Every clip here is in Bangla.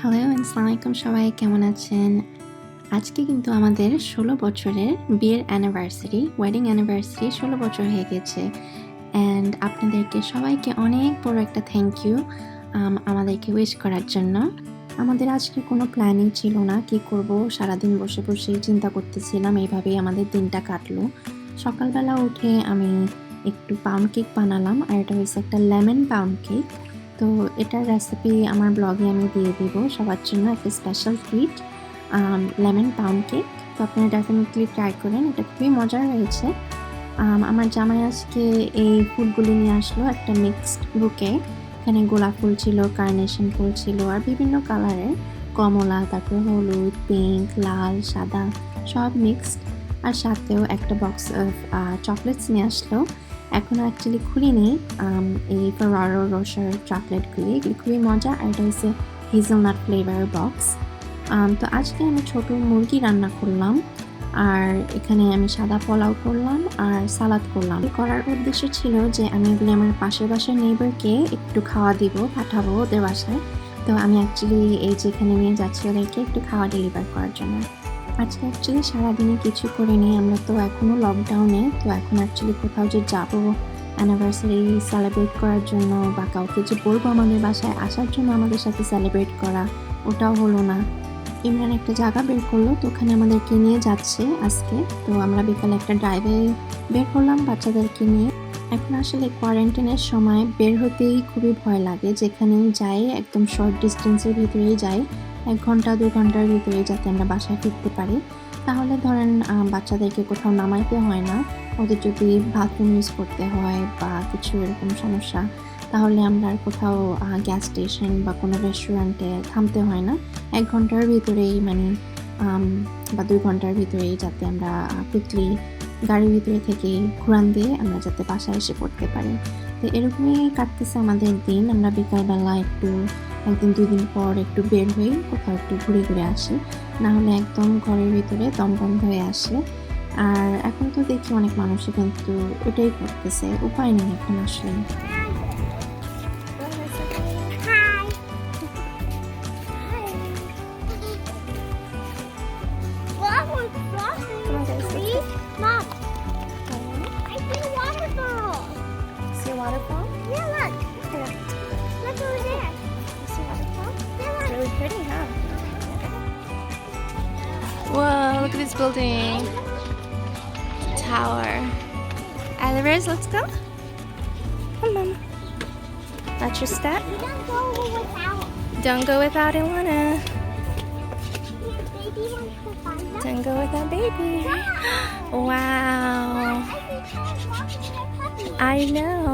হ্যালো, আসসালামু আলাইকুম সবাই কেমন আছেন? আজকে কিন্তু আমাদের ১৬ বছরের বিয়ের অ্যানিভার্সারি, ওয়েডিং অ্যানিভার্সারি ১৬ বছর হয়ে গেছে। অ্যান্ড আপনাদেরকে সবাইকে অনেক বড় একটা থ্যাংক ইউ আমাদেরকে উইশ করার জন্য। আমাদের আজকে কোনো প্ল্যানিং ছিল না কি করব, সারাদিন বসে বসেই চিন্তা করতেছিলাম, এইভাবেই আমাদের দিনটা কাটলো। সকালবেলা উঠে আমি একটু পাউন্ড কেক বানালাম, আর এটা হচ্ছে একটা লেমন পাউন্ড কেক। তো এটার রেসিপি আমার ব্লগে আমি দিয়ে দিব সবার জন্য, একটা special treat lemon pound cake. তো আপনারা ডেফিনেটলি ট্রাই করেন, এটা খুবই মজার হয়েছে। আমার জামাই আজকে এই ফুলগুলি নিয়ে আসলো, একটা মিক্সড বুকে। এখানে গোলাপ ফুল ছিল, কার্নেশন ফুল ছিল, আর বিভিন্ন কালারের, কমলা, তারপরে হলুদ, পিঙ্ক, লাল, সাদা, সব মিক্সড। আর সাথেও একটা বক্স অফ চকলেটস নিয়ে আসলো। এখনও অ্যাকচুয়ালি খুলিনি এই ফারারো রোসার চকলেটগুলি, এগুলি খুবই মজা। আর এটা হচ্ছে হেজেলনাট ফ্লেভার বক্স। তো আজকে আমি ছোট মুরগি রান্না করলাম, আর এখানে আমি সাদা পোলাও করলাম আর সালাদ করলাম। করার উদ্দেশ্য ছিল যে আমি এগুলি আমার পাশের বাসার নেইবারকে একটু খাওয়া দিব, পাঠাবো ওদের বাসায়। তো আমি অ্যাকচুয়ালি এই যে এখানে নিয়ে যাচ্ছি ওদেরকে একটু খাওয়া ডেলিভার করার জন্য। আজকে অ্যাকচুয়ালি সারাদিনে কিছু করিনি, আমরা তো এখনও লকডাউনে। তো এখন অ্যাকচুয়ালি কোথাও যে যাবো অ্যানিভার্সারি সেলিব্রেট করার জন্য, বা কাউকে যে বলবো আমাদের বাসায় আসার জন্য আমাদের সাথে সেলিব্রেট করা, ওটাও হলো না। ইমরান একটা জায়গা বের করলো, তো ওখানে আমাদেরকে নিয়ে যাচ্ছে আজকে। তো আমরা বিকালে একটা ড্রাইভে বের করলাম বাচ্চাদেরকে নিয়ে। এখন আসলে কোয়ারেন্টাইনের সময় বের হতেই খুবই ভয় লাগে, যেখানেই যাই একদম শর্ট ডিস্টেন্সের ভিতরেই যাই, 1 ঘন্টা 2 ঘন্টার ভিতরেই যাতে আমরা বাসায় ফিরতে পারি। তাহলে ধরেন বাচ্চাদেরকে কোথাও নামাইতে হয় না। ওদের যদি বাথরুম ইউজ করতে হয় বা কিছু এরকম সমস্যা, তাহলে আমরা আর কোথাও গ্যাস স্টেশন বা কোনো রেস্টুরেন্টে থামতে হয় না। 1 ঘন্টার ভিতরেই বা 2 ঘন্টার ভিতরেই যাতে আমরা কুইকলি গাড়ির ভিতরে থেকেই ঘুরান দিয়ে আমরা যাতে বাসায় এসে পড়তে পারি। তো এরকমই কাটতেছে আমাদের দিন। আমরা বিকালবেলা একটু 1-2 দিন পর একটু বের হই, কোথাও একটু ঘুরে ঘুরে আসি, না হলে একদম ঘরের ভিতরে দম বন্ধ হয়ে আসে। আর এখন তো দেখি অনেক মানুষই কিন্তু ওটাই করতেছে, উপায় নেই এখন আসলে। Mom, I see a waterfall. See a waterfall? Yeah, look. Look over there. See a waterfall? Yeah, It's look. really pretty, huh? Whoa, look at this building. Tower. Alvarez, let's go. Come on. That's your step. You don't go without. Don't go without Ilana. Baby wants to find us. Don't go without baby. Wow. I think she's walking her puppy. I know.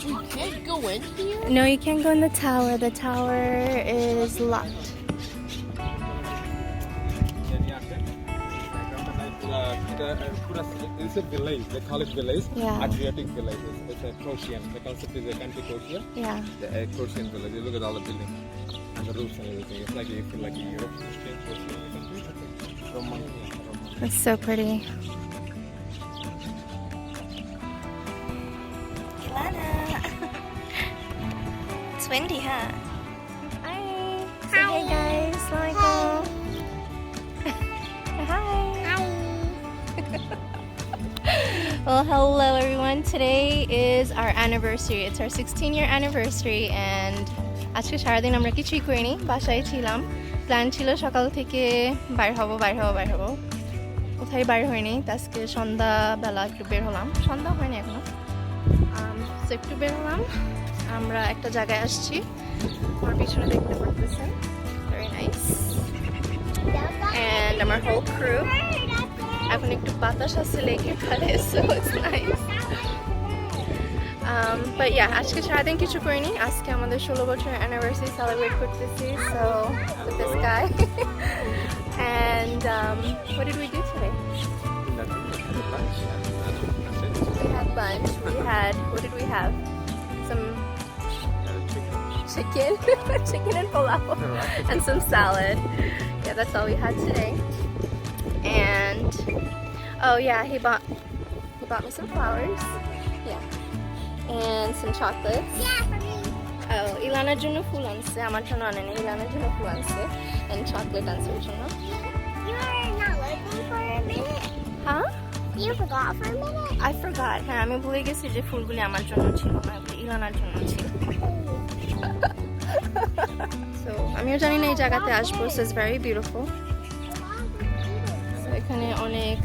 You can't go in here. No, you can't go in the tower. The tower is locked. It's a village, they call it village, Yeah. Adriatic village. It's a Croatian. The concept is a country Croatia, Yeah. the Croatian village. You look at all the buildings and the roofs and everything. It's like you feel like a Europe, Croatian country. Romania. It's so pretty. Ilana. It's windy, huh? Hi. Say Hi. hey guys. Assalamualaikum. Hi. Well, hello everyone. Today is our anniversary. It's our 16-year anniversary, and আজকে সারাদিন আমরা কিছুই করিনি, বাসায় ছিলাম। প্ল্যান ছিল সকাল থেকে বাইর হব, কোথায় বাইর হয়নি। আজকে সন্ধ্যাবেলা একটু বের হলাম, সন্ধ্যা হয়নি এখনো, তো একটু বের হলাম। আমরা একটা জায়গায় আসছি, আমার পিছনে দেখতে পাচ্ছেন, ভেরি নাইস। And আমার whole crew. এখন একটু বাতাস আছে লেকের ধারে, so it's nice. But yeah, আজকে সারাদিন কিছু করিনি। আজকে আমাদের 16 বছরের অ্যানিভার্সারি সেলিব্রেট করতেছি, so with this guy. And what did we do today? We had lunch. What did we have? Some chicken, chicken and pulao, and some salad. Yeah, that's all we had today. And oh yeah, he bought me some flowers. Yeah. And some chocolates. Yeah, for me. ইলানার জন্য ফুল আনছে, আমার জন্য আনে না, ইলানার জন্য ফুল আনছে এন্ড চকলেট আনছে ওর জন্য। You're not looking for a minute. হ্যাঁ, You forgot for a minute. I forgot. হ্যাঁ, আমি ভুলে গেছি যে ফুলগুলি আমার জন্য ছিল না, এগুলি ইলানার জন্য ছিল। সো আমিও জানি না এই জায়গাতে আসবো, সো ইটস ভেরি বিউটিফুল। এখানে অনেক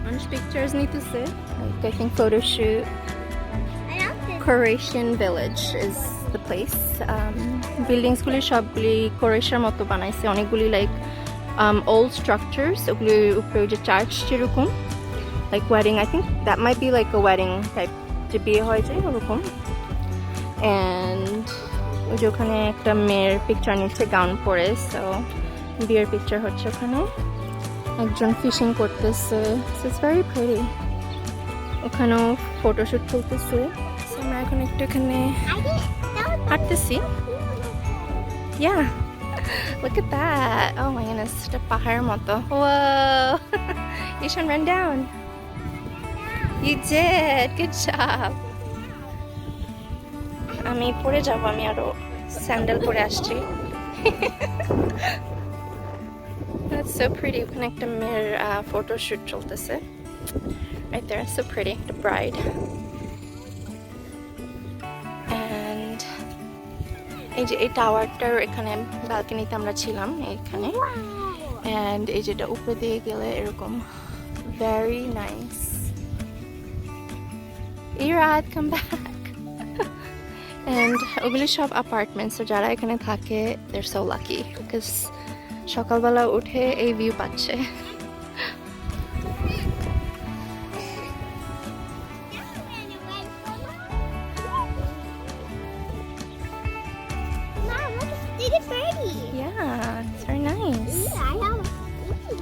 মানুষ পিকচার্স নিতেছে, like I think photoshoot. I don't think Croatian village is the place. বিল্ডিংসগুলি সবগুলি ক্রোয়েশিয়ার মতো বানাইছে, অনেকগুলি লাইক old structures, ওগুলির উপরে যে চার্চ যেরকম, like wedding, I think that might be like a wedding type, যে বিয়ে হয়ে যায় ওরকম। অ্যান্ড ওই যে ওখানে একটা মেয়ের পিকচার নিচ্ছে গাউন পরে, সো বিয়ের পিকচার হচ্ছে ওখানে। একজন ফিশিং করতেছে, সো ইটস ভেরি প্রিটি। ওখানেও ফটোশুট চলতেছে। So, আমরা এখন একটু এখানে I did. That was হাঁটতেছি। Yeah, look at that. Oh my goodness, এটা পাহাড়ের মতো। Whoa, you should run down. You did, good job. আমি পরে যাব, আমি আরো স্যান্ডেল পরে আসছি। That's so pretty. ওখানে একটা মেয়ের ফটোশুট চলতেছে। Right there, so pretty, the bride. And এই যে এই টাওয়ারটার এখানে ব্যালকনিতে আমরা ছিলাম এখানে, and এই যেটা উপরে দিয়ে গেলে এরকম, very nice. Irad, come back. And ওগুলি সব অ্যাপার্টমেন্টস, তো যারা এখানে থাকে they're so lucky because সকালবেলা উঠে এই ভিউ পাচ্ছে। Mom, look, it's a birdie. Yeah, it's very nice. Yeah, I know.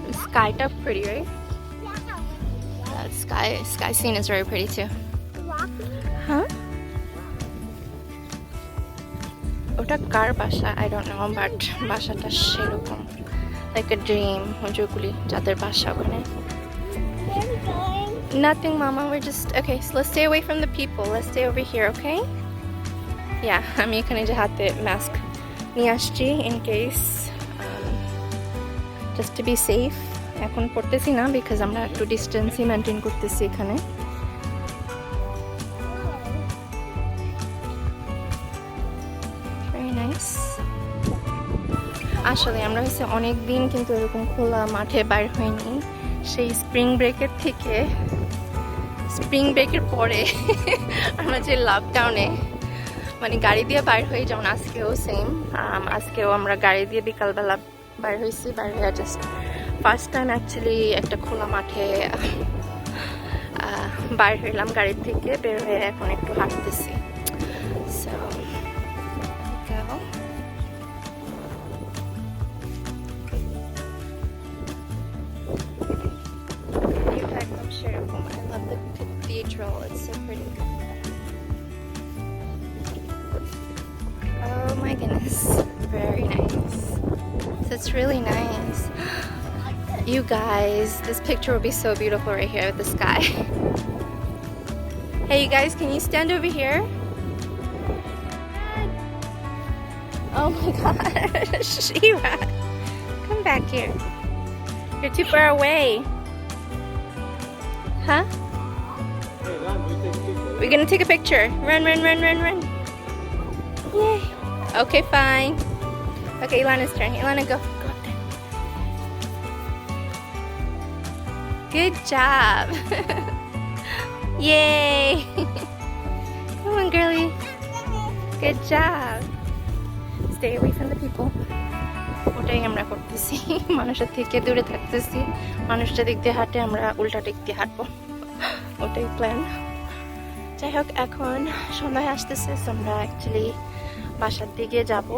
The sky top pretty, right? Yeah. That sky scene is very pretty too. Rocky. Huh? ওটা কার বাসা I don't know, but বাসাটা সেরকম, like a dream, ওইগুলি যাদের বাসা ওখানে। Where are we going? Nothing, Mama. We're just okay. So let's stay away from the people. Let's stay over here, okay? Yeah, আমি এখানে যে হাতে মাস্ক নিয়ে আসছি in case, just to be safe. এখন পড়তেছি না because আমরা একটু ডিস্টেন্সই মেনটেন করতেছি এখানে। Very nice. আসলে আমরা হচ্ছে অনেক দিন কিন্তু এরকম খোলা মাঠে বাইর হইনি, সেই স্প্রিং ব্রেকের থেকে, স্প্রিং ব্রেকের পরে আমরা যে লকডাউনে মানে গাড়ি দিয়ে বাইর হই, যেমন আজকেও সেম, আজকেও আমরা গাড়ি দিয়ে বিকালবেলা বাইর হয়েছি, বাইর হয়ে জাস্ট ফার্স্ট টাইম অ্যাকচুয়ালি একটা খোলা মাঠে বাইর হইলাম গাড়ির থেকে, বের হয়ে এখন একটু হাঁটতেছি। So, go. একদম সেরকম। I love the cathedral, it's so pretty. Oh my goodness, very nice. So it's really nice. You guys, this picture will be so beautiful right here with the sky. Hey, you guys, can you stand over here? Oh my gosh, Shira, come back here. You're too far away. Huh? We're gonna take a picture. Run, run, run, run, run. Yay. Okay, fine. Okay, Ilana's turn. Ilana, go. Go up there. Good job. Yay. Come on, girly. Good job. Stay away from the people. ওটাই আমরা করতেছি, মানুষের থেকে দূরে থাকতেছি, মানুষটা দিক দিয়ে হাঁটে, আমরা উল্টা দিক দিয়ে হাঁটবো, ওটাই প্ল্যান। যাই হোক, এখন সন্ধ্যায় আসতেছে, আমরা অ্যাকচুয়ালি বাসার দিকে যাব।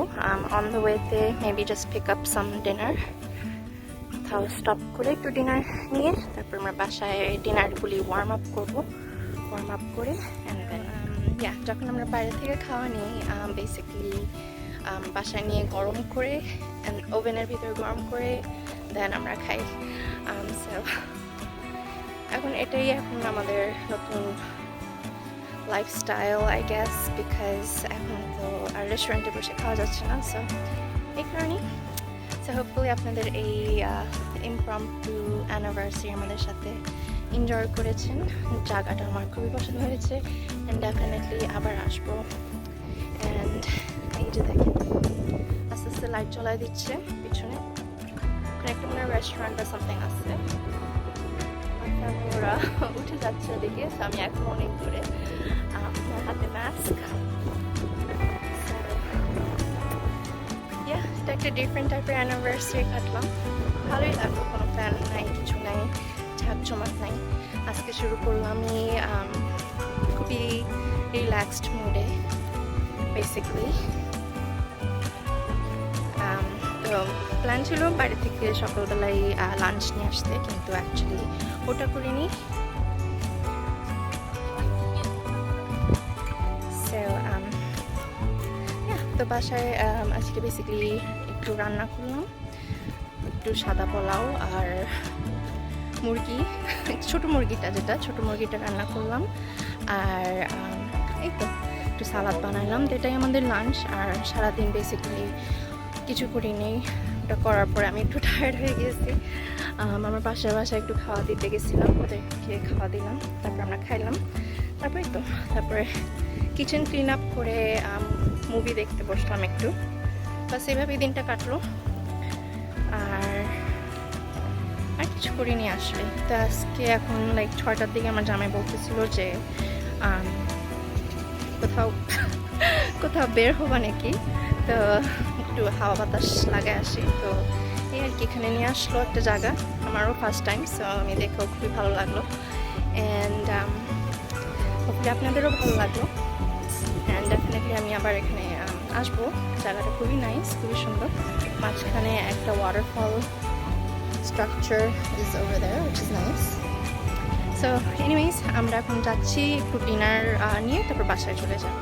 অন দ্য ওয়েতে maybe just pick up some dinner, কোথাও স্টপ করে একটু ডিনার নিয়ে তারপর আমরা বাসায় ডিনারগুলি ওয়ার্ম আপ করবো, ওয়ার্ম আপ করে অ্যান্ড দেন যখন আমরা বাইরে থেকে খাওয়া নিই বেসিক্যালি বাসায় নিয়ে গরম করে ওভেনের ভিতরে গরম করে দেন আমরা খাই। সো এখন এটাই এখন আমাদের নতুন লাইফস্টাইল আই গেস, বিকজ এখন তো আর রেস্টুরেন্টে বসে খাওয়া যাচ্ছে না, সো এই কারণেই। সো হোপফুলি আপনাদের এই ইমপ্রম্পটু অ্যানিভার্সারি আমাদের সাথে এনজয় করেছেন। জায়গাটা আমার খুবই পছন্দ হয়েছে অ্যান্ড ডেফিনেটলি আবার আসবো। অ্যান্ড এই যে দেখেন আস্তে আস্তে লাইট জ্বলাই দিচ্ছে পিছনে, ওখানে একটা মনে রেস্টুরেন্ট বা সামথিং আছে। ওরা উঠে যাচ্ছে ওদিকে, so আমি এখন অনেক দূরে, আমার হাতে মাস্ক। এটা একটা ডিফারেন্ট টাইপের অ্যানিভার্সারি কাটলাম, ভালোই লাগলো, কোনো প্ল্যান নাই, কিছু নাই, ঝাঁকঝমাক নাই। আজকে শুরু করলাম আমি খুবই রিল্যাক্সড মুডে বেসিক্যালি। তো প্ল্যান ছিল বাড়ি থেকে সকালবেলায় লাঞ্চ নিয়ে আসতে, কিন্তু অ্যাকচুয়ালি ওটা করিনি। তো বাসায় আজকে বেসিক্যালি একটু রান্না করলাম, একটু সাদা পোলাও আর মুরগি, ছোটো মুরগিটা রান্না করলাম, আর এই তো একটু সালাদ বানালাম। তো এটাই আমাদের লাঞ্চ। আর সারাদিন বেসিক্যালি কিছু করিনি, ওটা করার পরে আমি একটু টায়ার্ড হয়ে গেছি। আমার পাশের বাসায় একটু খাওয়া দিতে গেছিলাম, ওদেরকে খাওয়া দিলাম, তারপর আমরা খাইলাম, তারপরে তো তারপরে কিচেন ক্লিন আপ করে মুভি দেখতে বসলাম একটু, বাস এইভাবেই দিনটা কাটলো। আর কিছু করিনি আসলে। তো আজকে এখন লাইক 6টার দিকে আমার জামাই বলতেছিল যে কোথাও বের হবা নাকি, তো একটু হাওয়া বাতাস লাগায় আসি। তো এই আর কি, এখানে নিয়ে আসলো একটা জায়গা, আমারও ফার্স্ট টাইম, সো আমি দেখেও খুবই ভালো লাগলো অ্যান্ড হোপফুলি আপনাদেরও ভালো লাগলো। অ্যান্ড ডেফিনেটলি আমি আবার এখানে আসবো। জায়গাটা খুবই নাইস, খুবই সুন্দর। মাঝখানে একটা waterfall structure is over there, which is nice. So anyways, আমরা এখন যাচ্ছি একটু ডিনার নিয়ে, তারপর বাসায় চলে যাব।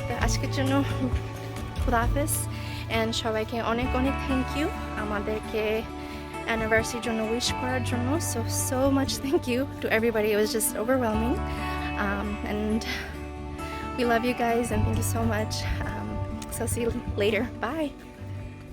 তো আজকের জন্য খুদা হাফেজ, অ্যান্ড সবাইকে অনেক অনেক থ্যাংক ইউ আমাদেরকে অ্যানিভার্সারির জন্য উইশ করার জন্য। So much thank you to everybody. It was just overwhelming, and we love you guys and thank you so much. So see you later. Bye.